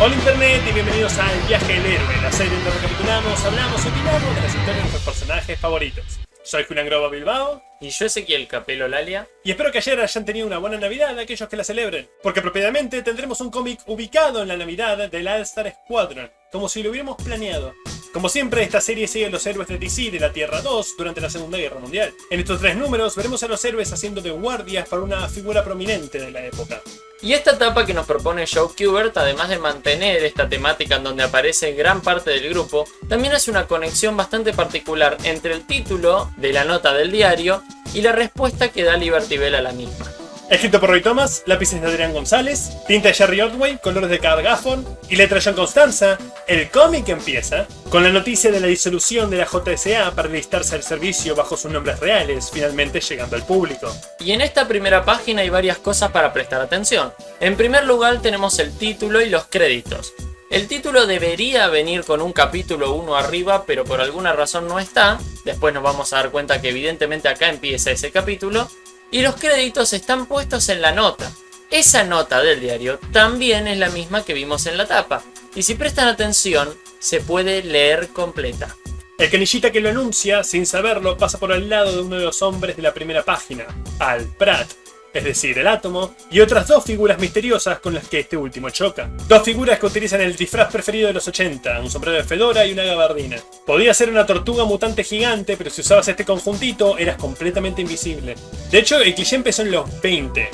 Hola Internet y bienvenidos a El Viaje del Héroe, la serie donde recapitulamos, hablamos y opinamos de las historias de nuestros personajes favoritos. Soy Julián Groba Bilbao. Y yo Ezequiel Capelo Lalia. Y espero que ayer hayan tenido una buena Navidad aquellos que la celebren, porque propiamente tendremos un cómic ubicado en la Navidad del All-Star Squadron, como si lo hubiéramos planeado. Como siempre, esta serie sigue a los héroes de DC de la Tierra 2 durante la Segunda Guerra Mundial. En estos 3 números veremos a los héroes haciendo de guardias para una figura prominente de la época. Y esta etapa que nos propone Joe Kubert, además de mantener esta temática en donde aparece gran parte del grupo, también hace una conexión bastante particular entre el título de la nota del diario y la respuesta que da Liberty Bell a la misma. Escrito por Roy Thomas, lápices de Adrián González, tinta de Jerry Ordway, colores de Carl Gafford y letra de John Constanza, el cómic empieza con la noticia de la disolución de la JSA para listarse al servicio bajo sus nombres reales, finalmente llegando al público. Y en esta primera página hay varias cosas para prestar atención. En primer lugar tenemos el título y los créditos. El título debería venir con un capítulo 1 arriba, pero por alguna razón no está. Después nos vamos a dar cuenta que evidentemente acá empieza ese capítulo. Y los créditos están puestos en la nota. Esa nota del diario también es la misma que vimos en la tapa. Y si prestan atención, se puede leer completa. El canillita que lo anuncia, sin saberlo, pasa por al lado de uno de los hombres de la primera página, Al Pratt, es decir, el Átomo, y otras 2 figuras misteriosas con las que este último choca. 2 figuras que utilizan el disfraz preferido de los 80, un sombrero de fedora y una gabardina. Podía ser una tortuga mutante gigante, pero si usabas este conjuntito eras completamente invisible. De hecho, el cliché empezó en los 20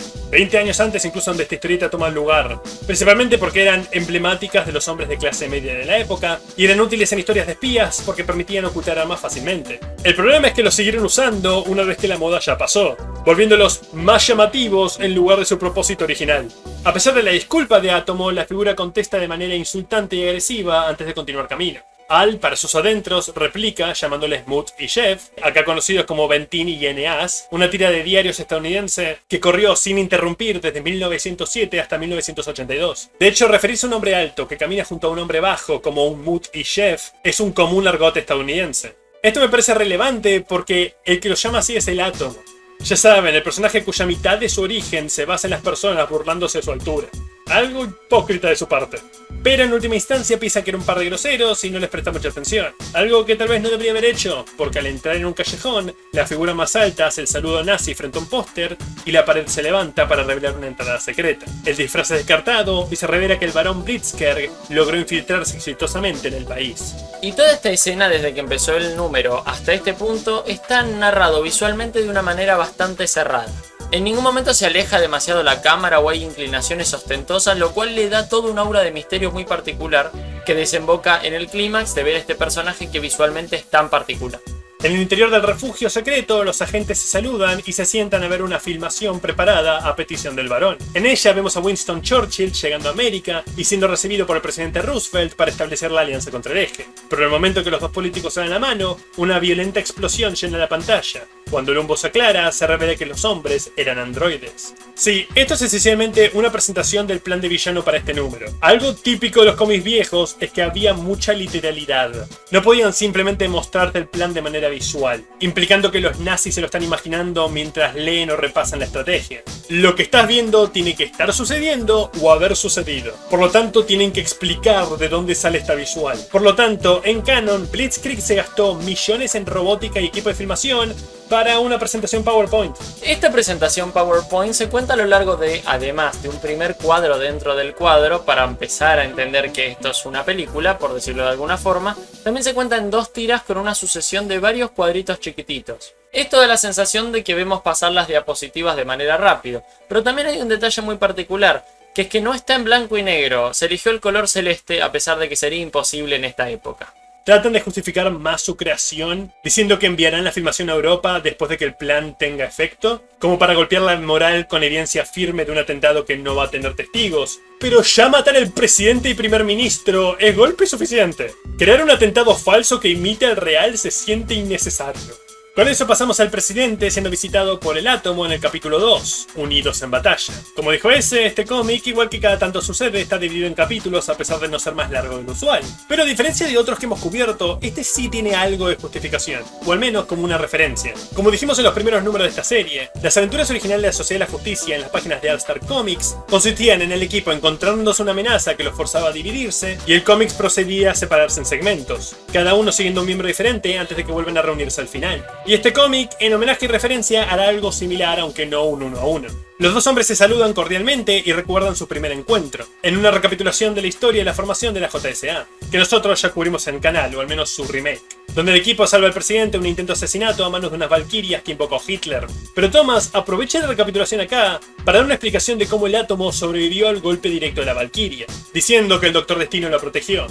años antes incluso donde esta historieta toma lugar, principalmente porque eran emblemáticas de los hombres de clase media de la época, y eran útiles en historias de espías porque permitían ocultar armas fácilmente. El problema es que los siguieron usando una vez que la moda ya pasó, volviéndolos más llamativos en lugar de su propósito original. A pesar de la disculpa de Átomo, la figura contesta de manera insultante y agresiva antes de continuar camino. Al, para sus adentros, replica llamándoles Moot y Jeff, acá conocidos como Bentin y Eneas, una tira de diarios estadounidense que corrió sin interrumpir desde 1907 hasta 1982. De hecho, referirse a un hombre alto que camina junto a un hombre bajo como un Moot y Jeff es un común argot estadounidense. Esto me parece relevante porque el que lo llama así es el Átomo. Ya saben, el personaje cuya mitad de su origen se basa en las personas burlándose de su altura. Algo hipócrita de su parte. Pero en última instancia piensa que era un par de groseros y no les presta mucha atención. Algo que tal vez no debería haber hecho, porque al entrar en un callejón, la figura más alta hace el saludo nazi frente a un póster y la pared se levanta para revelar una entrada secreta. El disfraz es descartado y se revela que el barón Blitzker logró infiltrarse exitosamente en el país. Y toda esta escena desde que empezó el número hasta este punto está narrado visualmente de una manera bastante cerrada. En ningún momento se aleja demasiado la cámara o hay inclinaciones ostentosas, lo cual le da todo un aura de misterio muy particular que desemboca en el clímax de ver este personaje que visualmente es tan particular. En el interior del refugio secreto, los agentes se saludan y se sientan a ver una filmación preparada a petición del varón. En ella vemos a Winston Churchill llegando a América y siendo recibido por el presidente Roosevelt para establecer la alianza contra el eje. Pero en el momento que los 2 políticos se dan la mano, una violenta explosión llena la pantalla. Cuando el humo se aclara, se revela que los hombres eran androides. Sí, esto es esencialmente una presentación del plan de villano para este número. Algo típico de los cómics viejos es que había mucha literalidad. No podían simplemente mostrarte el plan de manera visual, implicando que los nazis se lo están imaginando mientras leen o repasan la estrategia. Lo que estás viendo tiene que estar sucediendo o haber sucedido. Por lo tanto, tienen que explicar de dónde sale esta visual. Por lo tanto, en canon, Blitzkrieg se gastó millones en robótica y equipo de filmación para una presentación PowerPoint. Esta presentación PowerPoint se cuenta a lo largo de, además de un primer cuadro dentro del cuadro, para empezar a entender que esto es una película, por decirlo de alguna forma, también se cuenta en 2 tiras con una sucesión de varios cuadritos chiquititos. Esto da la sensación de que vemos pasar las diapositivas de manera rápida, pero también hay un detalle muy particular, que es que no está en blanco y negro, se eligió el color celeste a pesar de que sería imposible en esta época. Tratan de justificar más su creación, diciendo que enviarán la filmación a Europa después de que el plan tenga efecto, como para golpear la moral con evidencia firme de un atentado que no va a tener testigos. Pero ya matar al presidente y primer ministro es golpe suficiente. Crear un atentado falso que imite al real se siente innecesario. Con eso pasamos al presidente siendo visitado por el átomo en el capítulo 2, Unidos en batalla. Como dijo este cómic, igual que cada tanto sucede, está dividido en capítulos a pesar de no ser más largo de lo usual. Pero a diferencia de otros que hemos cubierto, este sí tiene algo de justificación, o al menos como una referencia. Como dijimos en los primeros números de esta serie, las aventuras originales de la Sociedad de la Justicia en las páginas de All Star Comics consistían en el equipo encontrándose una amenaza que los forzaba a dividirse, y el cómic procedía a separarse en segmentos, cada uno siguiendo un miembro diferente antes de que vuelvan a reunirse al final. Y este cómic, en homenaje y referencia, hará algo similar, aunque no un uno a uno. Los dos hombres se saludan cordialmente y recuerdan su primer encuentro, en una recapitulación de la historia y la formación de la JSA, que nosotros ya cubrimos en el canal, o al menos su remake, donde el equipo salva al presidente de un intento de asesinato a manos de unas valquirias que invocó Hitler. Pero Thomas aprovecha la recapitulación acá para dar una explicación de cómo el átomo sobrevivió al golpe directo de la valquiria, diciendo que el Doctor Destino lo protegió.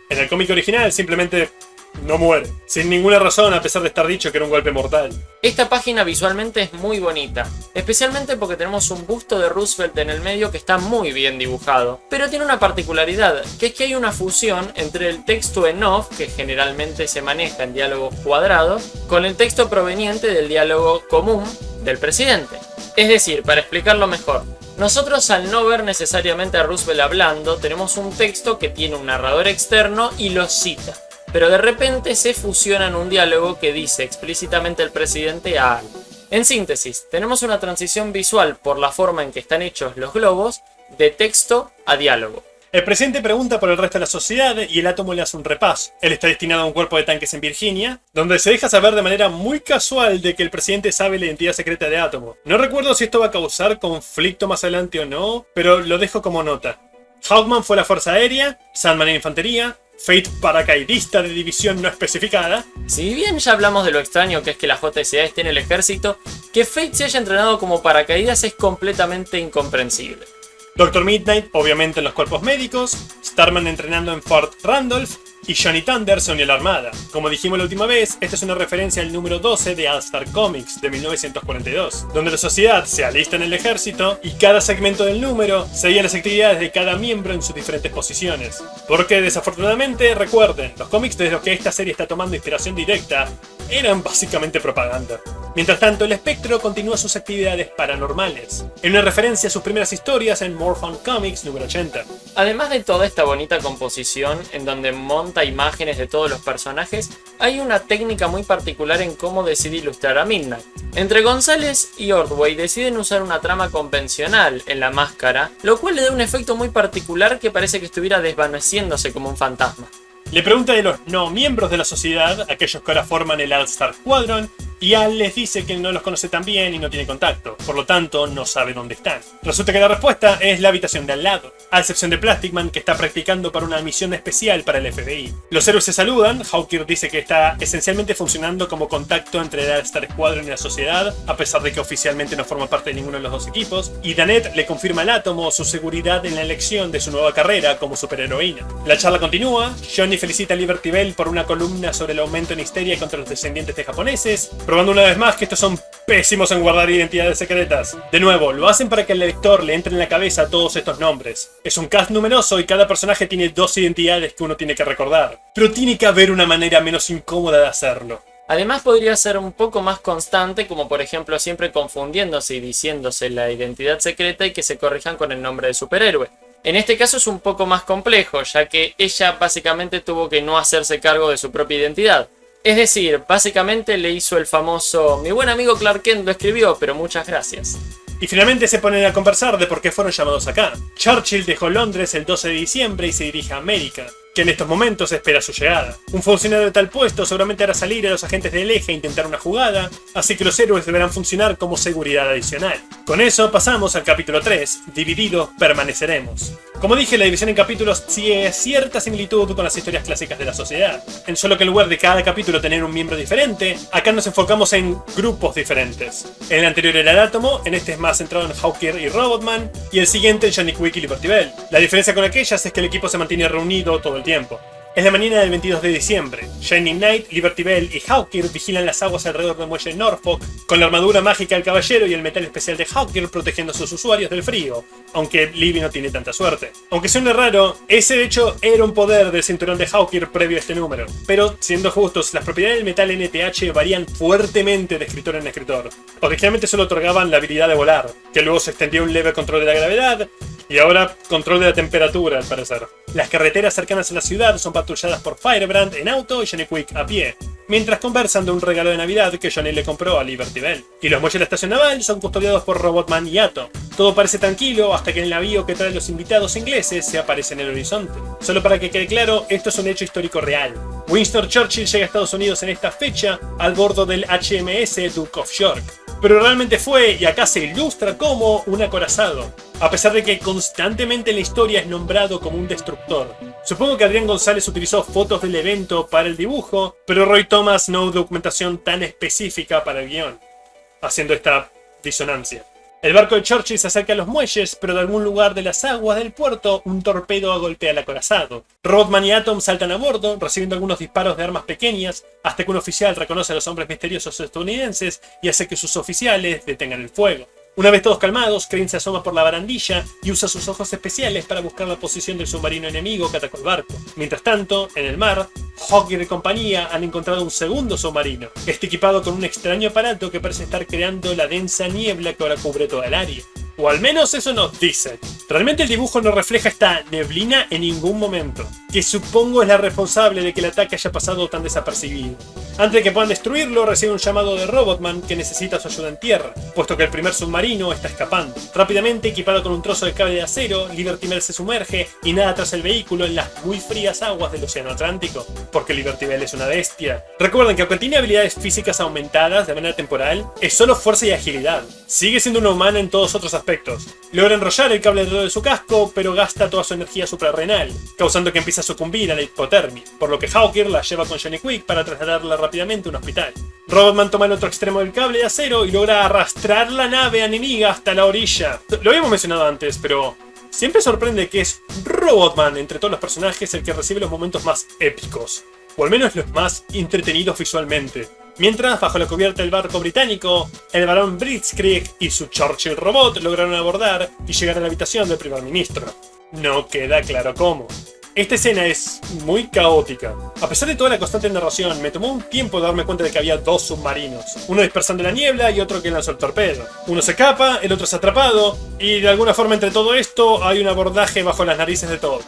En el cómic original simplemente no muere, sin ninguna razón a pesar de estar dicho que era un golpe mortal. Esta página visualmente es muy bonita, especialmente porque tenemos un busto de Roosevelt en el medio que está muy bien dibujado. Pero tiene una particularidad, que es que hay una fusión entre el texto en off, que generalmente se maneja en diálogos cuadrados, con el texto proveniente del diálogo común del presidente. Es decir, para explicarlo mejor, nosotros al no ver necesariamente a Roosevelt hablando, tenemos un texto que tiene un narrador externo y lo cita. Pero de repente se fusiona en un diálogo que dice explícitamente el presidente a algo. En síntesis, tenemos una transición visual por la forma en que están hechos los globos, de texto a diálogo. El presidente pregunta por el resto de la sociedad y el átomo le hace un repaso. Él está destinado a un cuerpo de tanques en Virginia, donde se deja saber de manera muy casual de que el presidente sabe la identidad secreta de Átomo. No recuerdo si esto va a causar conflicto más adelante o no, pero lo dejo como nota. Hawkman fue la Fuerza Aérea, Sandman en Infantería, Fate paracaidista de división no especificada. Si bien ya hablamos de lo extraño que es que la JSA esté en el ejército, que Fate se haya entrenado como paracaídas es completamente incomprensible. Doctor Midnight, obviamente en los cuerpos médicos, Starman entrenando en Fort Randolph, y Johnny Thunder se unió a la Armada. Como dijimos la última vez, esta es una referencia al número 12 de All Star Comics de 1942, donde la sociedad se alista en el ejército y cada segmento del número seguía las actividades de cada miembro en sus diferentes posiciones. Porque desafortunadamente, recuerden, los cómics desde los que esta serie está tomando inspiración directa eran básicamente propaganda. Mientras tanto, el Espectro continúa sus actividades paranormales, en una referencia a sus primeras historias en More Fun Comics número 80. Además de toda esta bonita composición, en donde monta imágenes de todos los personajes, hay una técnica muy particular en cómo decide ilustrar a Midnight. Entre González y Ordway deciden usar una trama convencional en la máscara, lo cual le da un efecto muy particular que parece que estuviera desvaneciéndose como un fantasma. Le pregunta de los no miembros de la sociedad, aquellos que ahora forman el All Star Squadron, y Al les dice que no los conoce tan bien y no tiene contacto, por lo tanto no sabe dónde están. Resulta que la respuesta es la habitación de al lado, a excepción de Plastic Man, que está practicando para una misión especial para el FBI. Los héroes se saludan, Hawker dice que está esencialmente funcionando como contacto entre el All Star Squadron y la sociedad, a pesar de que oficialmente no forma parte de ninguno de los dos equipos, y Danette le confirma al átomo su seguridad en la elección de su nueva carrera como superheroína. La charla continúa, Johnny felicita a Liberty Bell por una columna sobre el aumento en histeria contra los descendientes de japoneses, probando una vez más que estos son pésimos en guardar identidades secretas. De nuevo, lo hacen para que el lector le entre en la cabeza todos estos nombres. Es un cast numeroso y cada personaje tiene dos identidades que uno tiene que recordar, pero tiene que haber una manera menos incómoda de hacerlo. Además podría ser un poco más constante, como por ejemplo siempre confundiéndose y diciéndose la identidad secreta y que se corrijan con el nombre de superhéroe. En este caso es un poco más complejo, ya que ella básicamente tuvo que no hacerse cargo de su propia identidad. Es decir, básicamente le hizo el famoso "mi buen amigo Clark Kent lo escribió, pero muchas gracias". Y finalmente se ponen a conversar de por qué fueron llamados acá. Churchill dejó Londres el 12 de diciembre y se dirige a América, que en estos momentos espera su llegada. Un funcionario de tal puesto seguramente hará salir a los agentes del eje a intentar una jugada, así que los héroes deberán funcionar como seguridad adicional. Con eso pasamos al capítulo 3, Divididos permaneceremos. Como dije, la división en capítulos sigue cierta similitud con las historias clásicas de la sociedad. En solo que en lugar de cada capítulo tener un miembro diferente, acá nos enfocamos en grupos diferentes. En el anterior era el átomo, en este es más centrado en Hawker y Robotman, y el siguiente en Johnny Quick y Liberty Bell. La diferencia con aquellas es que el equipo se mantiene reunido todo el tiempo. Es la mañana del 22 de diciembre. Shining Knight, Liberty Bell y Hawkeye vigilan las aguas alrededor del muelle Norfolk, con la armadura mágica del caballero y el metal especial de Hawkeye protegiendo a sus usuarios del frío, aunque Libby no tiene tanta suerte. Aunque suene raro, ese de hecho era un poder del cinturón de Hawkeye previo a este número. Pero, siendo justos, las propiedades del metal NTH varían fuertemente de escritor en escritor. Originalmente solo otorgaban la habilidad de volar, que luego se extendió a un leve control de la gravedad, y ahora control de la temperatura, al parecer. Las carreteras cercanas a la ciudad son patrulladas por Firebrand en auto y Johnny Quick a pie, mientras conversan de un regalo de Navidad que Johnny le compró a Liberty Bell. Y los muelles de la estación naval son custodiados por Robotman y Atom. Todo parece tranquilo hasta que el navío que trae a los invitados ingleses se aparece en el horizonte. Solo para que quede claro, esto es un hecho histórico real. Winston Churchill llega a Estados Unidos en esta fecha al bordo del HMS Duke of York. Pero realmente fue, y acá se ilustra como, un acorazado, a pesar de que constantemente en la historia es nombrado como un destructor. Supongo que Adrián González utilizó fotos del evento para el dibujo, pero Roy Thomas no hubo documentación tan específica para el guión, haciendo esta disonancia. El barco de Churchill se acerca a los muelles, pero de algún lugar de las aguas del puerto, un torpedo golpea al acorazado. Robotman y Atom saltan a bordo, recibiendo algunos disparos de armas pequeñas, hasta que un oficial reconoce a los hombres misteriosos estadounidenses y hace que sus oficiales detengan el fuego. Una vez todos calmados, Crane se asoma por la barandilla y usa sus ojos especiales para buscar la posición del submarino enemigo que atacó el barco. Mientras tanto, en el mar, Hawkeye y compañía han encontrado un segundo submarino, equipado con un extraño aparato que parece estar creando la densa niebla que ahora cubre toda el área. O al menos eso nos dicen. Realmente el dibujo no refleja esta neblina en ningún momento, que supongo es la responsable de que el ataque haya pasado tan desapercibido. Antes de que puedan destruirlo, recibe un llamado de Robotman que necesita su ayuda en tierra, puesto que el primer submarino está escapando. Rápidamente, equipado con un trozo de cable de acero, Liberty Bell se sumerge y nada tras el vehículo en las muy frías aguas del Océano Atlántico, porque Liberty Bell es una bestia. Recuerden que aunque tiene habilidades físicas aumentadas de manera temporal, es solo fuerza y agilidad. Sigue siendo una humana en todos otros aspectos. Logra enrollar el cable alrededor de su casco, pero gasta toda su energía suprarrenal, causando que empiece a sucumbir a la hipotermia, por lo que Hawkeye la lleva con Johnny Quick para trasladarla rápidamente a un hospital. Robotman toma el otro extremo del cable de acero y logra arrastrar la nave enemiga hasta la orilla. Lo habíamos mencionado antes, pero siempre sorprende que es Robotman entre todos los personajes el que recibe los momentos más épicos, o al menos los más entretenidos visualmente. Mientras, bajo la cubierta del barco británico, el barón Blitzkrieg y su Churchill robot lograron abordar y llegar a la habitación del primer ministro. No queda claro cómo. Esta escena es muy caótica. A pesar de toda la constante narración, me tomó un tiempo darme cuenta de que había dos submarinos. Uno dispersando la niebla y otro que lanzó el torpedo. Uno se escapa, el otro es atrapado, y de alguna forma entre todo esto hay un abordaje bajo las narices de todos.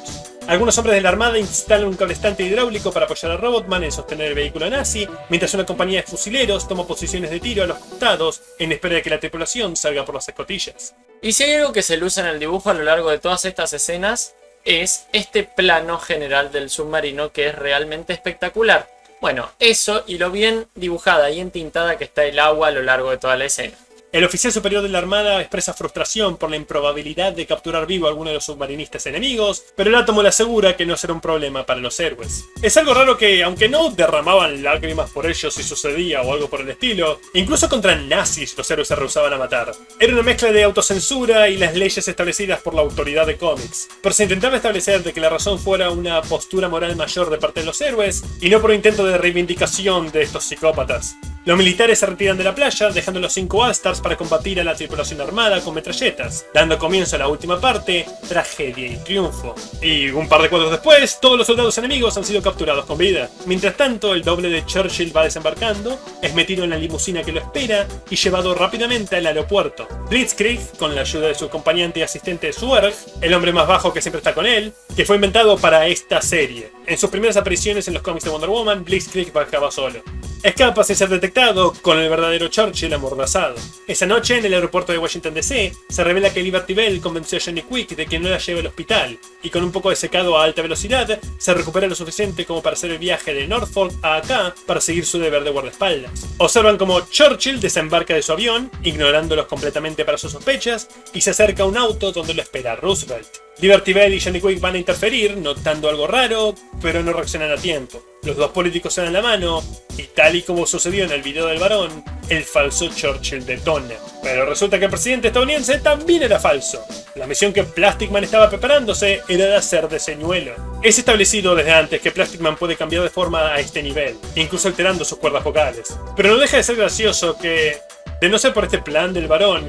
Algunos hombres de la armada instalan un cablestante hidráulico para apoyar a Robotman en sostener el vehículo nazi, mientras una compañía de fusileros toma posiciones de tiro a los costados en espera de que la tripulación salga por las escotillas. Y si hay algo que se luce en el dibujo a lo largo de todas estas escenas, es este plano general del submarino que es realmente espectacular. Bueno, eso y lo bien dibujada y entintada que está el agua a lo largo de toda la escena. El oficial superior de la armada expresa frustración por la improbabilidad de capturar vivo a alguno de los submarinistas enemigos, pero el átomo le asegura que no será un problema para los héroes. Es algo raro que, aunque no derramaban lágrimas por ellos si sucedía o algo por el estilo, incluso contra nazis los héroes se rehusaban a matar. Era una mezcla de autocensura y las leyes establecidas por la autoridad de cómics, pero se intentaba establecer de que la razón fuera una postura moral mayor de parte de los héroes, y no por un intento de reivindicación de estos psicópatas. Los militares se retiran de la playa, dejando los 5 All-Stars para combatir a la tripulación armada con metralletas, dando comienzo a la última parte, tragedia y triunfo. Y un par de cuadros después, todos los soldados enemigos han sido capturados con vida. Mientras tanto, el doble de Churchill va desembarcando, es metido en la limusina que lo espera y llevado rápidamente al aeropuerto. Blitzkrieg, con la ayuda de su acompañante y asistente Zwerg, el hombre más bajo que siempre está con él, que fue inventado para esta serie. En sus primeras apariciones en los cómics de Wonder Woman, Blitzkrieg bajaba solo. Escapa sin ser detectado, con el verdadero Churchill amordazado. Esa noche, en el aeropuerto de Washington DC, se revela que Liberty Bell convenció a Johnny Quick de que no la lleve al hospital, y con un poco de secado a alta velocidad, se recupera lo suficiente como para hacer el viaje de Norfolk a acá para seguir su deber de guardaespaldas. Observan como Churchill desembarca de su avión, ignorándolos completamente para sus sospechas, y se acerca a un auto donde lo espera Roosevelt. Liberty Bell y Johnny Quick van a interferir, notando algo raro, pero no reaccionan a tiempo. Los dos políticos se dan la mano, y tal y como sucedió en el video del varón, el falso Churchill detona. Pero resulta que el presidente estadounidense también era falso. La misión que Plastic Man estaba preparándose era de hacer de señuelo. Es establecido desde antes que Plastic Man puede cambiar de forma a este nivel, incluso alterando sus cuerdas vocales. Pero no deja de ser gracioso que, de no ser por este plan del varón,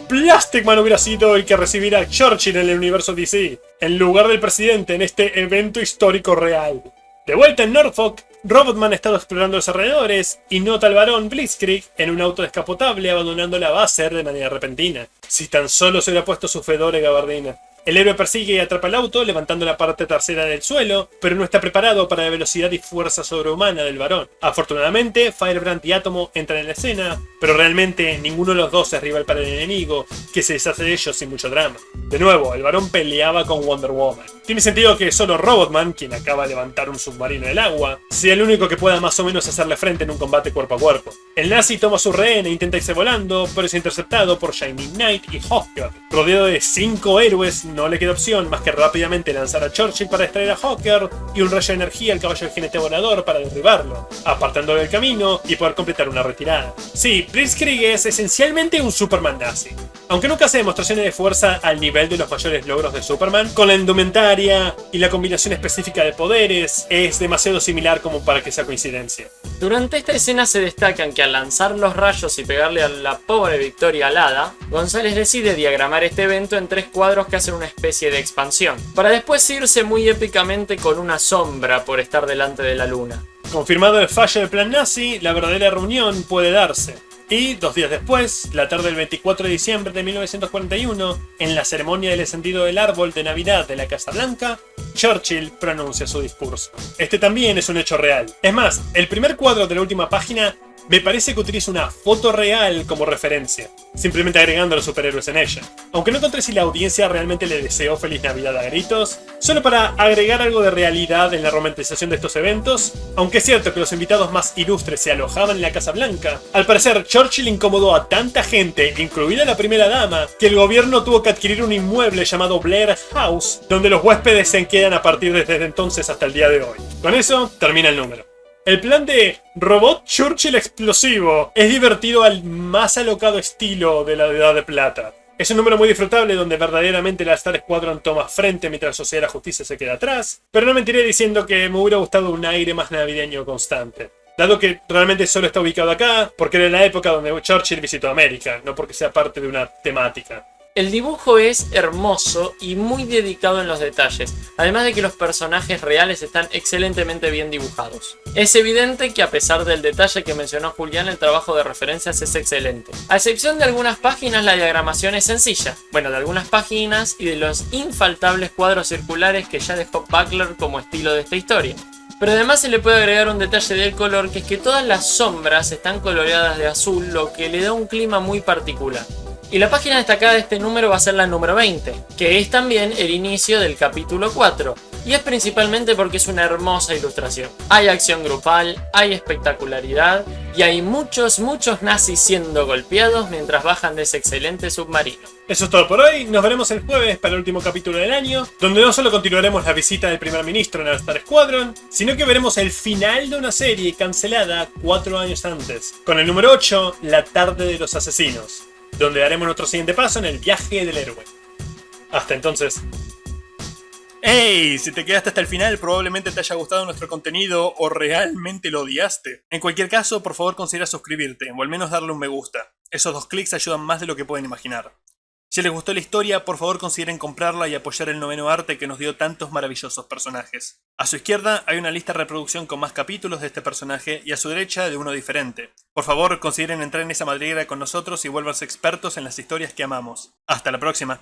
Plastic Man hubiera sido el que recibiera a Churchill en el universo DC, en lugar del presidente en este evento histórico real. De vuelta en Norfolk, Robotman ha estado explorando los alrededores y nota al varón Blitzkrieg en un auto descapotable abandonando la base de manera repentina. Si tan solo se hubiera puesto su fedora y gabardina. El héroe persigue y atrapa el auto, levantando la parte trasera del suelo, pero no está preparado para la velocidad y fuerza sobrehumana del varón. Afortunadamente, Firebrand y Átomo entran en la escena, pero realmente ninguno de los dos es rival para el enemigo, que se deshace de ellos sin mucho drama. De nuevo, el varón peleaba con Wonder Woman. Tiene sentido que solo Robotman, quien acaba de levantar un submarino del agua, sea el único que pueda más o menos hacerle frente en un combate cuerpo a cuerpo. El nazi toma su rehén e intenta irse volando, pero es interceptado por Shining Knight y Hawker. Rodeado de 5 héroes, no le queda opción más que rápidamente lanzar a Churchill para distraer a Hawker y un rayo de energía al caballo del jinete volador para derribarlo, apartándolo del camino y poder completar una retirada. Sí, Blitzkrieg es esencialmente un Superman nazi. Aunque nunca hace demostraciones de fuerza al nivel de los mayores logros de Superman, con la indumentaria y la combinación específica de poderes, es demasiado similar como para que sea coincidencia. Durante esta escena se destacan que al lanzar los rayos y pegarle a la pobre Victoria alada, González decide diagramar este evento en 3 cuadros que hacen una especie de expansión, para después irse muy épicamente con una sombra por estar delante de la luna. Confirmado el fallo del plan nazi, la verdadera reunión puede darse. Y 2 días después, la tarde del 24 de diciembre de 1941, en la ceremonia del encendido del árbol de Navidad de la Casa Blanca, Churchill pronuncia su discurso. Este también es un hecho real. Es más, el primer cuadro de la última página me parece que utiliza una foto real como referencia, simplemente agregando a los superhéroes en ella. Aunque no encontré si la audiencia realmente le deseó feliz Navidad a gritos, solo para agregar algo de realidad en la romantización de estos eventos, aunque es cierto que los invitados más ilustres se alojaban en la Casa Blanca, al parecer Churchill incomodó a tanta gente, incluida la primera dama, que el gobierno tuvo que adquirir un inmueble llamado Blair House, donde los huéspedes se quedan a partir de desde entonces hasta el día de hoy. Con eso, termina el número. El plan de Robot Churchill explosivo es divertido al más alocado estilo de la Edad de Plata. Es un número muy disfrutable donde verdaderamente la Star Squadron toma frente mientras la Sociedad de la Justicia se queda atrás, pero no mentiré diciendo que me hubiera gustado un aire más navideño constante. Dado que realmente solo está ubicado acá, porque era la época donde Churchill visitó América, no porque sea parte de una temática. El dibujo es hermoso y muy dedicado en los detalles, además de que los personajes reales están excelentemente bien dibujados. Es evidente que a pesar del detalle que mencionó Julián, el trabajo de referencias es excelente. A excepción de algunas páginas, la diagramación es sencilla. Bueno, de algunas páginas y de los infaltables cuadros circulares que ya dejó Buckler como estilo de esta historia. Pero además se le puede agregar un detalle del color, que es que todas las sombras están coloreadas de azul, lo que le da un clima muy particular. Y la página destacada de este número va a ser la número 20, que es también el inicio del capítulo 4, y es principalmente porque es una hermosa ilustración. Hay acción grupal, hay espectacularidad, y hay muchos nazis siendo golpeados mientras bajan de ese excelente submarino. Eso es todo por hoy, nos veremos el jueves para el último capítulo del año, donde no solo continuaremos la visita del primer ministro en el Star Squadron, sino que veremos el final de una serie cancelada 4 años antes, con el número 8, La tarde de los asesinos, donde daremos nuestro siguiente paso en el viaje del héroe. Hasta entonces. ¡Hey! Si te quedaste hasta el final, probablemente te haya gustado nuestro contenido o realmente lo odiaste. En cualquier caso, por favor considera suscribirte o al menos darle un me gusta. Esos 2 clics ayudan más de lo que pueden imaginar. Si les gustó la historia, por favor consideren comprarla y apoyar el noveno arte que nos dio tantos maravillosos personajes. A su izquierda hay una lista de reproducción con más capítulos de este personaje y a su derecha de uno diferente. Por favor consideren entrar en esa madriguera con nosotros y vuélvanse expertos en las historias que amamos. Hasta la próxima.